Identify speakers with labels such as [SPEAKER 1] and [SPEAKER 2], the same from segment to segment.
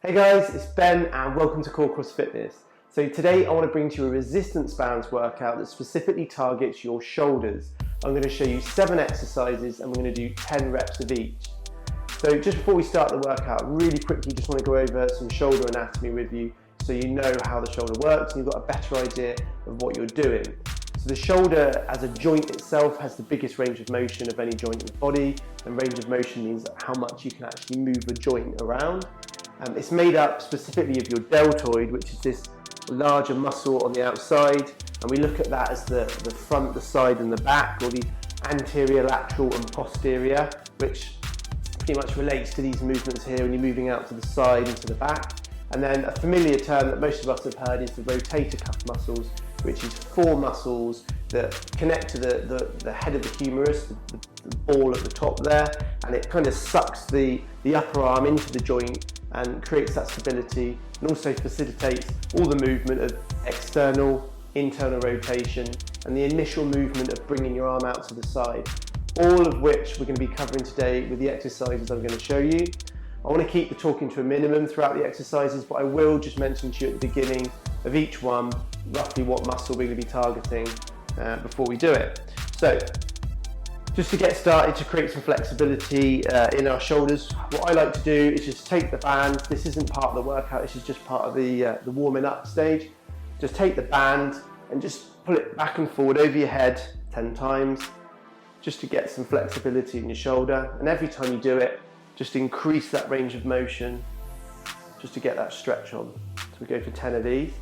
[SPEAKER 1] Hey guys, it's Ben and welcome to Core Cross Fitness. So today I want to bring to you a resistance bands workout that specifically targets your shoulders. I'm going to show you 7 exercises and we're going to do 10 reps of each. So just before we start the workout, really quickly just want to go over some shoulder anatomy with you so you know how the shoulder works and you've got a better idea of what you're doing. So the shoulder as a joint itself has the biggest range of motion of any joint in the body, and range of motion means how much you can actually move a joint around. It's made up specifically of your deltoid, which is this larger muscle on the outside, and we look at that as the front, the side and the back, or the anterior, lateral and posterior, which pretty much relates to these movements here when you're moving out to the side and to the back. And then a familiar term that most of us have heard is the rotator cuff muscles, which is 4 muscles that connect to the head of the humerus, the ball at the top there, and it kind of sucks the upper arm into the joint and creates that stability, and also facilitates all the movement of external, internal rotation, and the initial movement of bringing your arm out to the side. All of which we're going to be covering today with the exercises I'm going to show you. I want to keep the talking to a minimum throughout the exercises, but I will just mention to you at the beginning of each one roughly what muscle we're going to be targeting before we do it. So, just to get started, to create some flexibility in our shoulders, what I like to do is just take the band. This isn't part of the workout, this is just part of the warming up stage. Just take the band and just pull it back and forward over your head 10 times, just to get some flexibility in your shoulder. And every time you do it, just increase that range of motion, just to get that stretch on. So we go for 10 of these.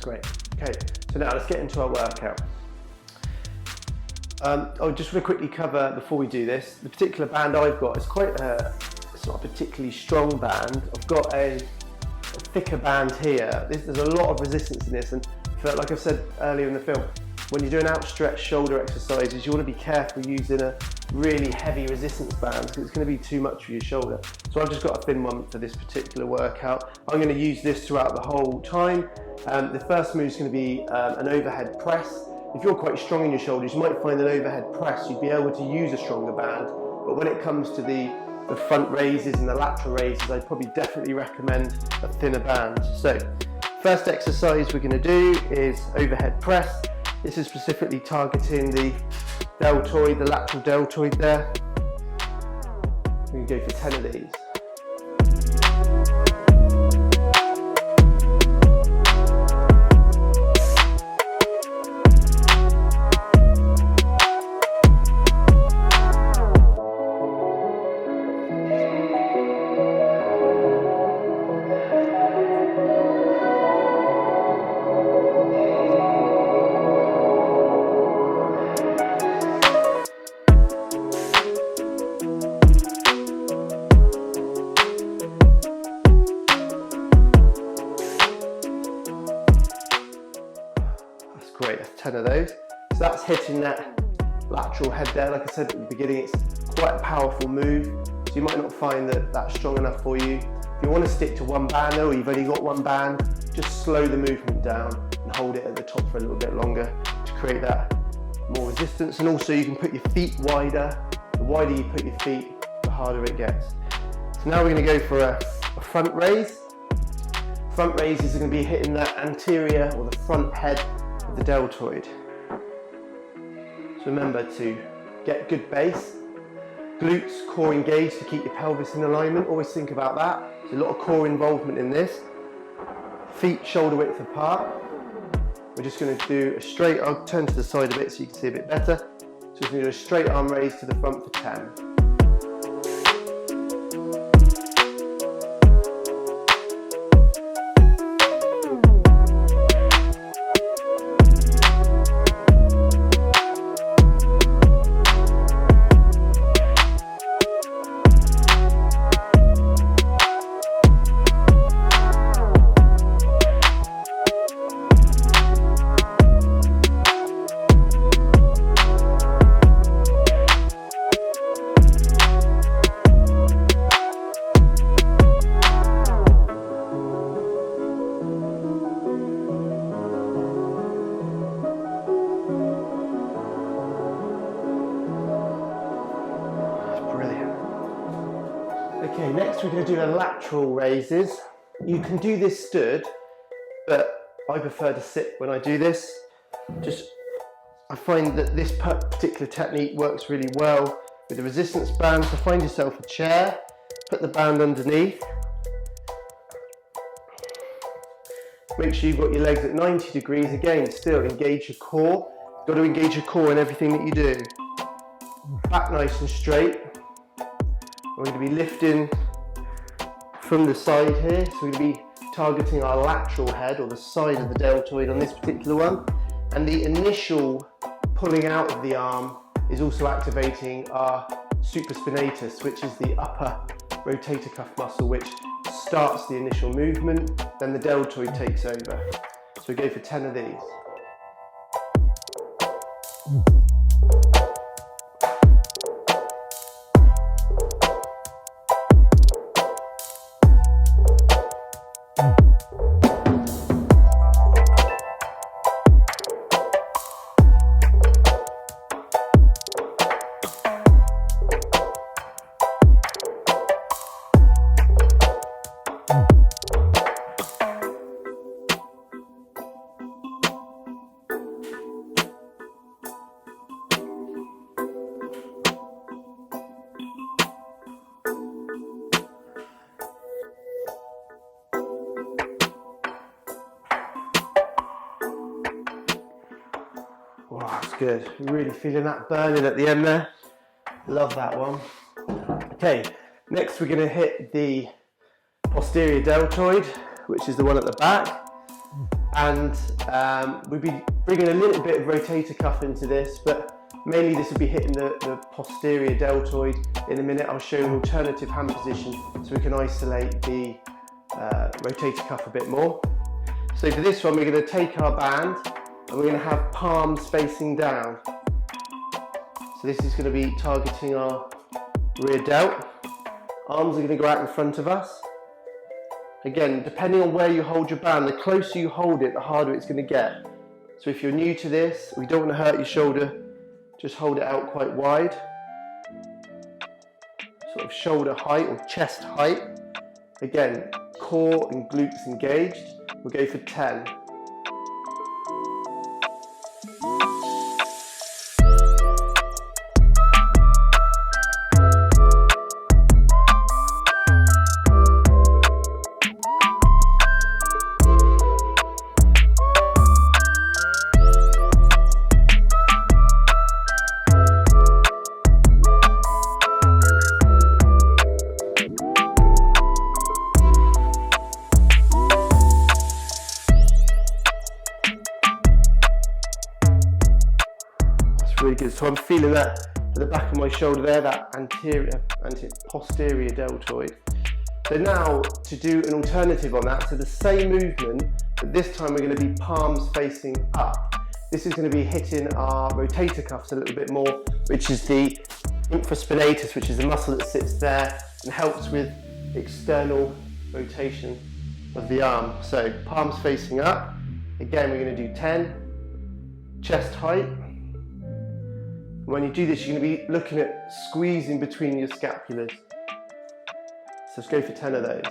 [SPEAKER 1] Great. Okay, so now let's get into our workout. I just want to quickly cover before we do this. The particular band I've got is it's not a particularly strong band. I've got a thicker band here. There's a lot of resistance in this, and like I've said earlier in the film, when you're doing outstretched shoulder exercises, you want to be careful using a really heavy resistance band because it's going to be too much for your shoulder. So I've just got a thin one for this particular workout. I'm going to use this throughout the whole time. The first move is going to be an overhead press. If you're quite strong in your shoulders, you might find an overhead press, you'd be able to use a stronger band. But when it comes to the front raises and the lateral raises, I'd probably definitely recommend a thinner band. So, first exercise we're going to do is overhead press. This is specifically targeting the deltoid, the lateral deltoid there. We can go for 10 of these. Great, that's 10 of those. So that's hitting that lateral head there. Like I said at the beginning, it's quite a powerful move. So you might not find that that's strong enough for you. If you want to stick to one band though, or you've only got one band, just slow the movement down and hold it at the top for a little bit longer to create that more resistance. And also you can put your feet wider. The wider you put your feet, the harder it gets. So now we're going to go for a front raise. Front raises are going to be hitting that anterior or the front head of the deltoid. So remember to get good base, glutes, core engaged to keep your pelvis in alignment. Always think about that. There's a lot of core involvement in this. Feet shoulder width apart. We're just going to do a straight, I'll turn to the side a bit so you can see a bit better. So we're going to do a straight arm raise to the front for 10. Okay, next we're going to do a lateral raises. You can do this stood, but I prefer to sit when I do this. I find that this particular technique works really well with the resistance band. So find yourself a chair, put the band underneath. Make sure you've got your legs at 90 degrees. Again, still engage your core. You've got to engage your core in everything that you do. Back nice and straight. We're going to be lifting from the side here. So we're going to be targeting our lateral head, or the side of the deltoid on this particular one. And the initial pulling out of the arm is also activating our supraspinatus, which is the upper rotator cuff muscle, which starts the initial movement, then the deltoid takes over. So we go for 10 of these. Wow, that's good. Really feeling that burning at the end there. Love that one. Okay, next we're going to hit the posterior deltoid, which is the one at the back. And we'll be bringing a little bit of rotator cuff into this, but mainly this will be hitting the posterior deltoid. In a minute I'll show you an alternative hand position so we can isolate the rotator cuff a bit more. So for this one we're going to take our band and we're going to have palms facing down. So this is going to be targeting our rear delt. Arms are going to go out in front of us. Again, depending on where you hold your band, the closer you hold it, the harder it's going to get. So if you're new to this, we don't want to hurt your shoulder, just hold it out quite wide. Sort of shoulder height or chest height. Again, core and glutes engaged. We'll go for 10. Really good. So I'm feeling that at the back of my shoulder there, that posterior deltoid. So now to do an alternative on that, so the same movement, but this time we're going to be palms facing up. This is going to be hitting our rotator cuffs a little bit more, which is the infraspinatus, which is the muscle that sits there and helps with external rotation of the arm. So palms facing up. Again, we're going to do 10, chest height. When you do this, you're going to be looking at squeezing between your scapulars. So let's go for 10 of those.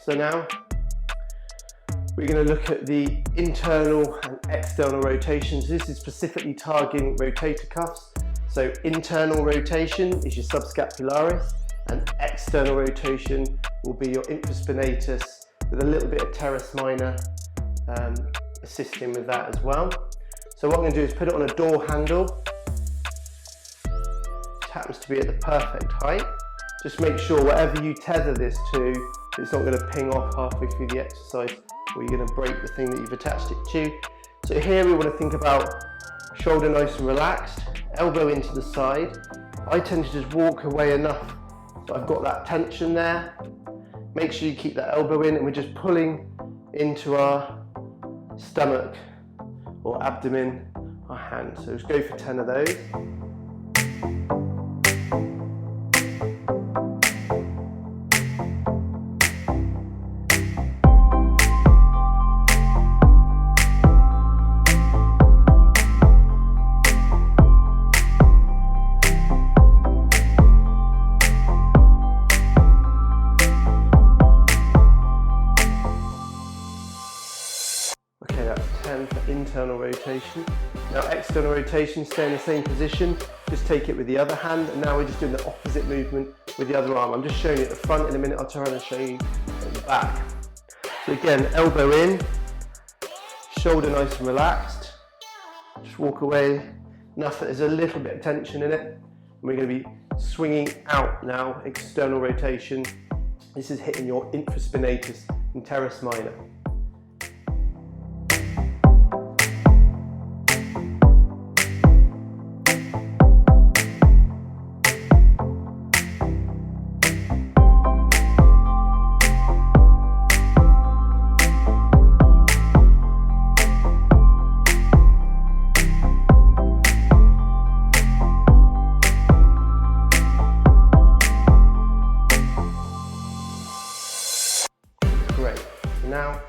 [SPEAKER 1] So now we're going to look at the internal and external rotations. This is specifically targeting rotator cuffs. So internal rotation is your subscapularis and external rotation will be your infraspinatus with a little bit of teres minor assisting with that as well. So what I'm going to do is put it on a door handle, which happens to be at the perfect height. Just make sure whatever you tether this to, it's not going to ping off halfway through the exercise or you're going to break the thing that you've attached it to. So here we want to think about shoulder nice and relaxed, elbow into the side. I tend to just walk away enough so I've got that tension there. Make sure you keep that elbow in, and we're just pulling into our stomach or abdomen, our hand. So let's go for 10 of those. Okay, that's 10 for internal rotation. Now external rotation, stay in the same position, just take it with the other hand, and now we're just doing the opposite movement with the other arm. I'm just showing you at the front. In a minute I'll try and show you at the back. So again, elbow in, shoulder nice and relaxed, just walk away enough that there's a little bit of tension in it. And we're going to be swinging out now, external rotation. This is hitting your infraspinatus and teres minor. Great. Now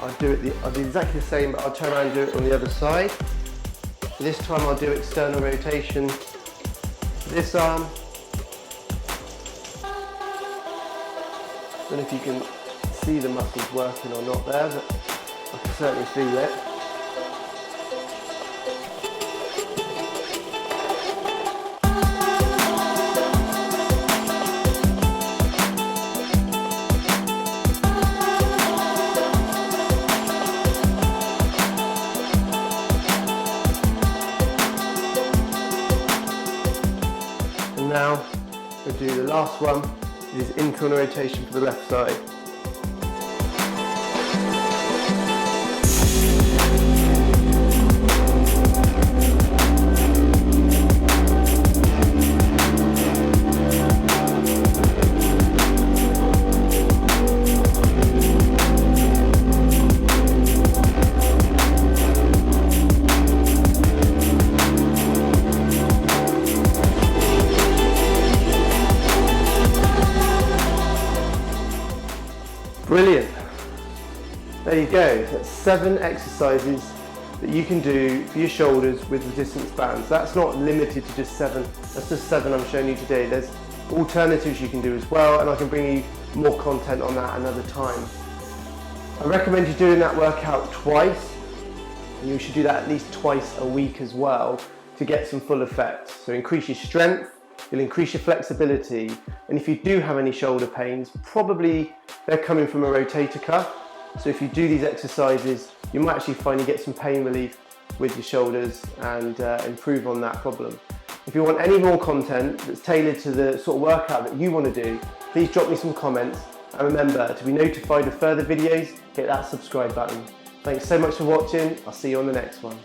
[SPEAKER 1] I'll do exactly the same, but I'll turn around and do it on the other side. So this time I'll do external rotation for this arm. I don't know if you can see the muscles working or not there, but I can certainly feel it. Now we'll do the last one, which is internal rotation for the left side. Brilliant. There you go. That's 7 exercises that you can do for your shoulders with resistance bands. That's not limited to just 7. That's just 7 I'm showing you today. There's alternatives you can do as well, and I can bring you more content on that another time. I recommend you doing that workout twice. You should do that at least twice a week as well to get some full effect. So increase your strength, you'll increase your flexibility, and if you do have any shoulder pains, probably they're coming from a rotator cuff. So if you do these exercises, you might actually find you get some pain relief with your shoulders and improve on that problem. If you want any more content that's tailored to the sort of workout that you want to do, please drop me some comments, and remember to be notified of further videos, hit that subscribe button. Thanks so much for watching. I'll see you on the next one.